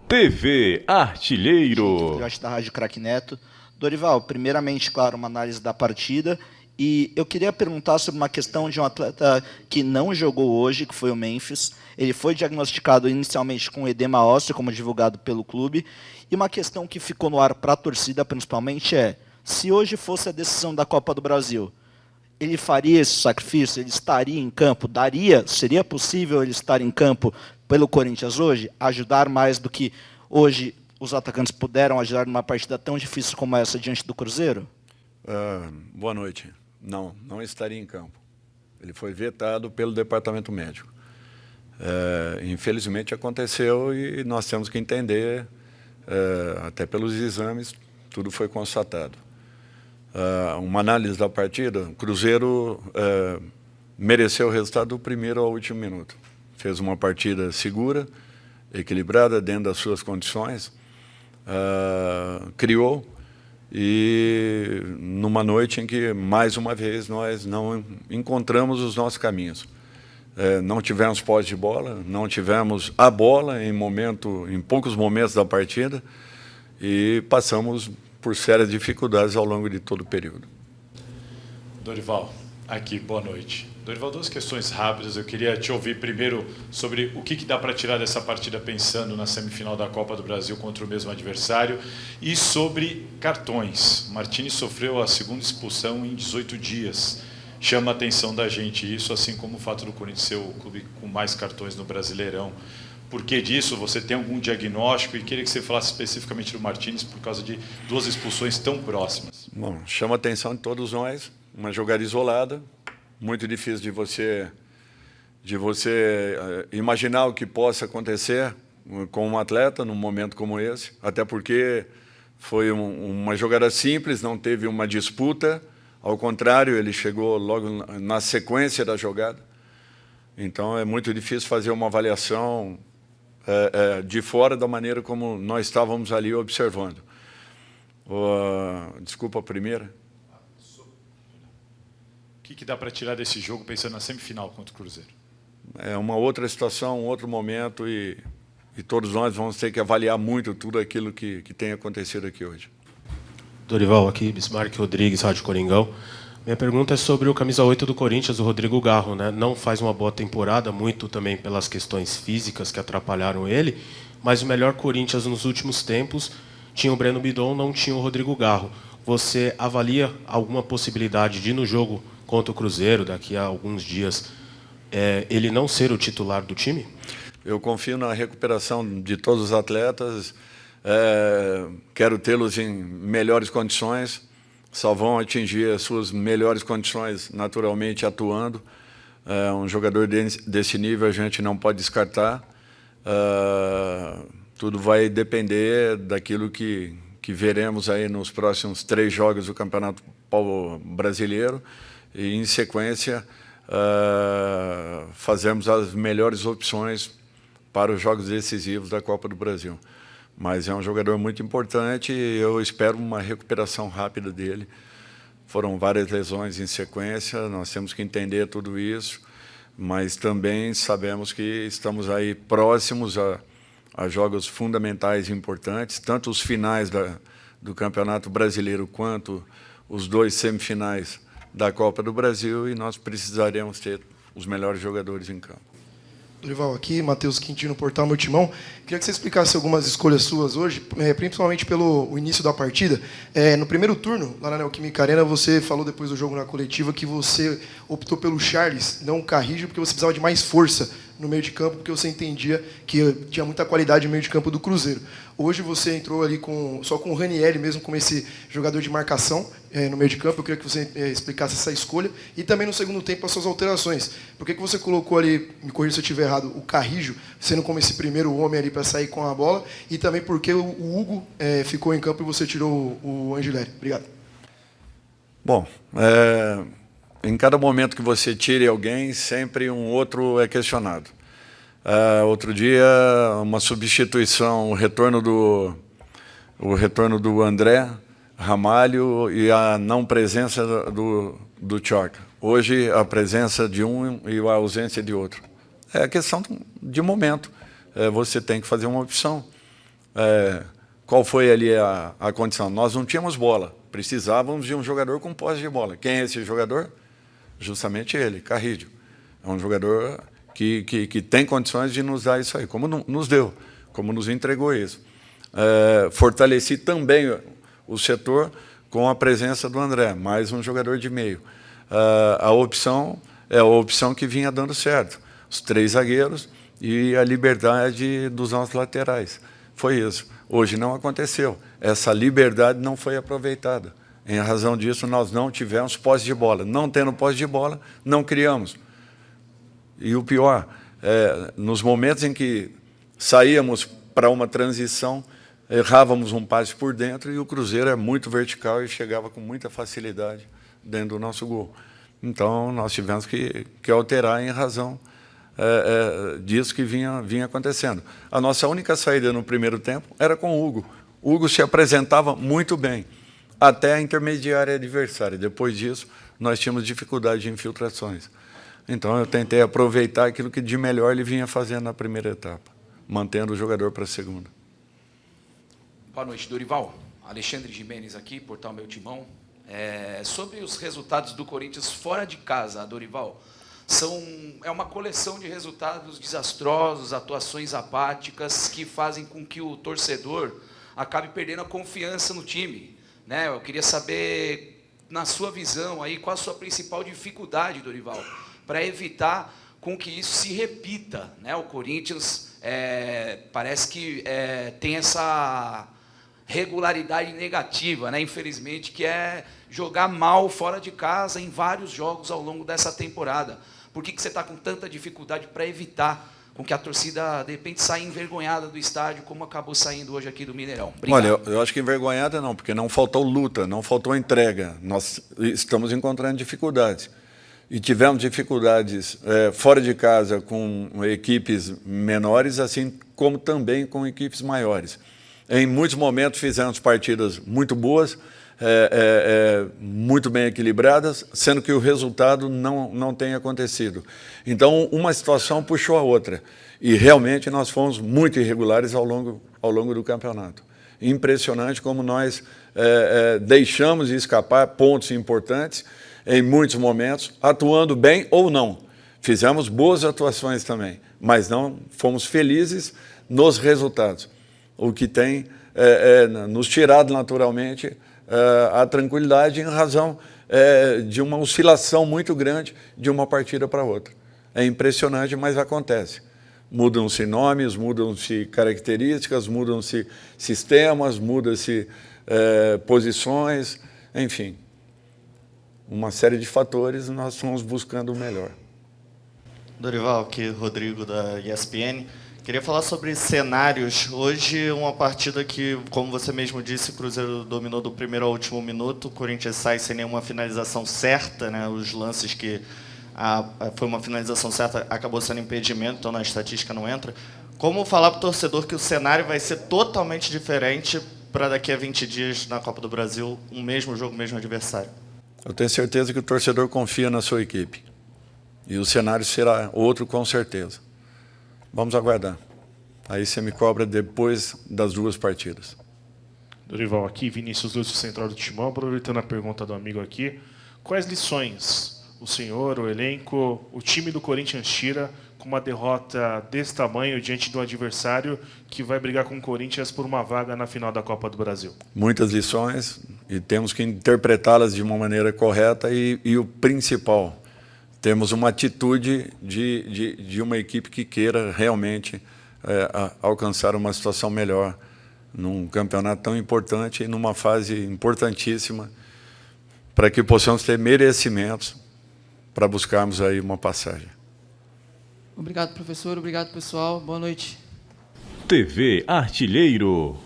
TV Artilheiro. Filhote da Rádio Craque Neto. Dorival, primeiramente, claro, uma análise da partida. E eu queria perguntar sobre uma questão de um atleta que não jogou hoje, que foi o Memphis. Ele foi diagnosticado inicialmente com edema ósseo, como divulgado pelo clube. E uma questão que ficou no ar para a torcida, principalmente, é: se hoje fosse a decisão da Copa do Brasil, ele faria esse sacrifício? Ele estaria em campo? Seria possível ele estar em campo pelo Corinthians hoje? Ajudar mais do que hoje os atacantes puderam ajudar numa partida tão difícil como essa diante do Cruzeiro? Boa noite. Não estaria em campo. Ele foi vetado pelo departamento médico. Infelizmente aconteceu e nós temos que entender, até pelos exames, tudo foi constatado. Uma análise da partida: o Cruzeiro mereceu o resultado do primeiro ao último minuto. Fez uma partida segura, equilibrada, dentro das suas condições, criou, e numa noite em que, mais uma vez, nós não encontramos os nossos caminhos. Não tivemos posse de bola, não tivemos a bola em poucos momentos da partida, e passamos por sérias dificuldades ao longo de todo o período. Dorival, aqui, boa noite. Dorival, duas questões rápidas. Eu queria te ouvir primeiro sobre o que dá para tirar dessa partida pensando na semifinal da Copa do Brasil contra o mesmo adversário, e sobre cartões. Martins sofreu a segunda expulsão em 18 dias. Chama a atenção da gente isso, assim como o fato do Corinthians ser o clube com mais cartões no Brasileirão. Por que disso? Você tem algum diagnóstico? E queria que você falasse especificamente do Martins por causa de duas expulsões tão próximas. Bom, chama a atenção de todos nós. Uma jogada isolada, muito difícil de você imaginar o que possa acontecer com um atleta num momento como esse, até porque foi uma jogada simples, não teve uma disputa, ao contrário, ele chegou logo na sequência da jogada. Então é muito difícil fazer uma avaliação de fora da maneira como nós estávamos ali observando. Desculpa, a primeira. O que dá para tirar desse jogo pensando na semifinal contra o Cruzeiro? É uma outra situação, um outro momento, e todos nós vamos ter que avaliar muito tudo aquilo que tem acontecido aqui hoje. Dorival, aqui, Bismarck Rodrigues, Rádio Coringão. Minha pergunta é sobre o camisa 8 do Corinthians, o Rodrigo Garro, né? Não faz uma boa temporada, muito também pelas questões físicas que atrapalharam ele, mas o melhor Corinthians nos últimos tempos tinha o Breno Bidon, não tinha o Rodrigo Garro. Você avalia alguma possibilidade de, no jogo contra o Cruzeiro, daqui a alguns dias, ele não ser o titular do time? Eu confio na recuperação de todos os atletas, quero tê-los em melhores condições, só vão atingir as suas melhores condições naturalmente atuando. Um jogador desse nível a gente não pode descartar. Tudo vai depender daquilo que veremos aí nos próximos 3 jogos do Campeonato Brasileiro, e, em sequência, fazemos as melhores opções para os jogos decisivos da Copa do Brasil. Mas é um jogador muito importante e eu espero uma recuperação rápida dele. Foram várias lesões em sequência, nós temos que entender tudo isso, mas também sabemos que estamos aí próximos a jogos fundamentais e importantes, tanto os finais do Campeonato Brasileiro quanto os 2 semifinais da Copa do Brasil, e nós precisaremos ter os melhores jogadores em campo. Dorival, aqui, Matheus Quintino, Portal Meu Timão. Queria que você explicasse algumas escolhas suas hoje, principalmente pelo início da partida. No primeiro turno, lá na Neoquímica Arena, você falou depois do jogo na coletiva que você optou pelo Charles, não o Carrijo, porque você precisava de mais força no meio de campo, porque você entendia que tinha muita qualidade no meio de campo do Cruzeiro. Hoje você entrou ali só com o Ranieri mesmo, como esse jogador de marcação no meio de campo. Eu queria que você explicasse essa escolha. E também no segundo tempo as suas alterações. Por que você colocou ali, me corrija se eu estiver errado, o Carrijo, sendo como esse primeiro homem ali para sair com a bola? E também por que o Hugo ficou em campo e você tirou o Angileri? Obrigado. Bom, em cada momento que você tire alguém, sempre um outro é questionado. Outro dia, uma substituição, o retorno do André Ramalho e a não presença do Tchorca. Hoje, a presença de um e a ausência de outro. É questão de momento. Você tem que fazer uma opção. qual foi ali a condição? Nós não tínhamos bola, precisávamos de um jogador com posse de bola. Quem é esse jogador? Justamente ele, Carrídio. É um jogador que tem condições de nos dar isso aí, como nos deu, como nos entregou isso. Fortaleci também o setor com a presença do André, mais um jogador de meio. A opção é a opção que vinha dando certo. Os 3 zagueiros e a liberdade dos nossos laterais. Foi isso. Hoje não aconteceu. Essa liberdade não foi aproveitada. Em razão disso, nós não tivemos posse de bola. Não tendo posse de bola, não criamos. E o pior, nos momentos em que saíamos para uma transição, errávamos um passe por dentro e o Cruzeiro é muito vertical e chegava com muita facilidade dentro do nosso gol. Então, nós tivemos que alterar em razão disso que vinha acontecendo. A nossa única saída no primeiro tempo era com o Hugo. O Hugo se apresentava muito bem, até a intermediária adversária. Depois disso, nós tínhamos dificuldade de infiltrações. Então, eu tentei aproveitar aquilo que de melhor ele vinha fazendo na primeira etapa, mantendo o jogador para a segunda. Boa noite, Dorival. Alexandre Gimenez aqui, Portal Meu Timão. Sobre os resultados do Corinthians fora de casa, Dorival, é uma coleção de resultados desastrosos, atuações apáticas que fazem com que o torcedor acabe perdendo a confiança no time, né? Eu queria saber, na sua visão, aí, qual a sua principal dificuldade, Dorival, para evitar com que isso se repita, né? O Corinthians parece que tem essa regularidade negativa, né? Infelizmente, que é jogar mal fora de casa em vários jogos ao longo dessa temporada. Por que você está com tanta dificuldade para evitar com que a torcida, de repente, saia envergonhada do estádio, como acabou saindo hoje aqui do Mineirão? Obrigado. Olha, eu acho que envergonhada não, porque não faltou luta, não faltou entrega. Nós estamos encontrando dificuldades. E tivemos dificuldades fora de casa com equipes menores, assim como também com equipes maiores. Em muitos momentos fizemos partidas muito boas, muito bem equilibradas, sendo que o resultado não tem acontecido. Então, uma situação puxou a outra. E, realmente, nós fomos muito irregulares ao longo do campeonato. Impressionante como nós deixamos de escapar pontos importantes em muitos momentos, atuando bem ou não. Fizemos boas atuações também, mas não fomos felizes nos resultados. O que tem nos tirado, naturalmente, a tranquilidade em razão de uma oscilação muito grande de uma partida para outra. É impressionante, mas acontece. Mudam-se nomes, mudam-se características, mudam-se sistemas, mudam-se posições, enfim. Uma série de fatores, nós estamos buscando o melhor. Dorival, aqui Rodrigo da ESPN. Queria falar sobre cenários. Hoje, uma partida que, como você mesmo disse, o Cruzeiro dominou do primeiro ao último minuto. O Corinthians sai sem nenhuma finalização certa, né? Os lances que foi uma finalização certa acabou sendo impedimento, então na estatística não entra. Como falar para o torcedor que o cenário vai ser totalmente diferente para daqui a 20 dias na Copa do Brasil, um mesmo jogo, mesmo adversário? Eu tenho certeza que o torcedor confia na sua equipe. E o cenário será outro, com certeza. Vamos aguardar. Aí você me cobra depois das 2 partidas. Dorival, aqui, Vinícius Lúcio, Central do Timão. Aproveitando a pergunta do amigo aqui, quais lições o senhor, o elenco, o time do Corinthians tira com uma derrota desse tamanho diante de um adversário que vai brigar com o Corinthians por uma vaga na final da Copa do Brasil? Muitas lições e temos que interpretá-las de uma maneira correta e o principal, temos uma atitude de uma equipe que queira realmente alcançar uma situação melhor num campeonato tão importante e numa fase importantíssima para que possamos ter merecimentos para buscarmos aí uma passagem. Obrigado, professor. Obrigado, pessoal. Boa noite. TV Artilheiro.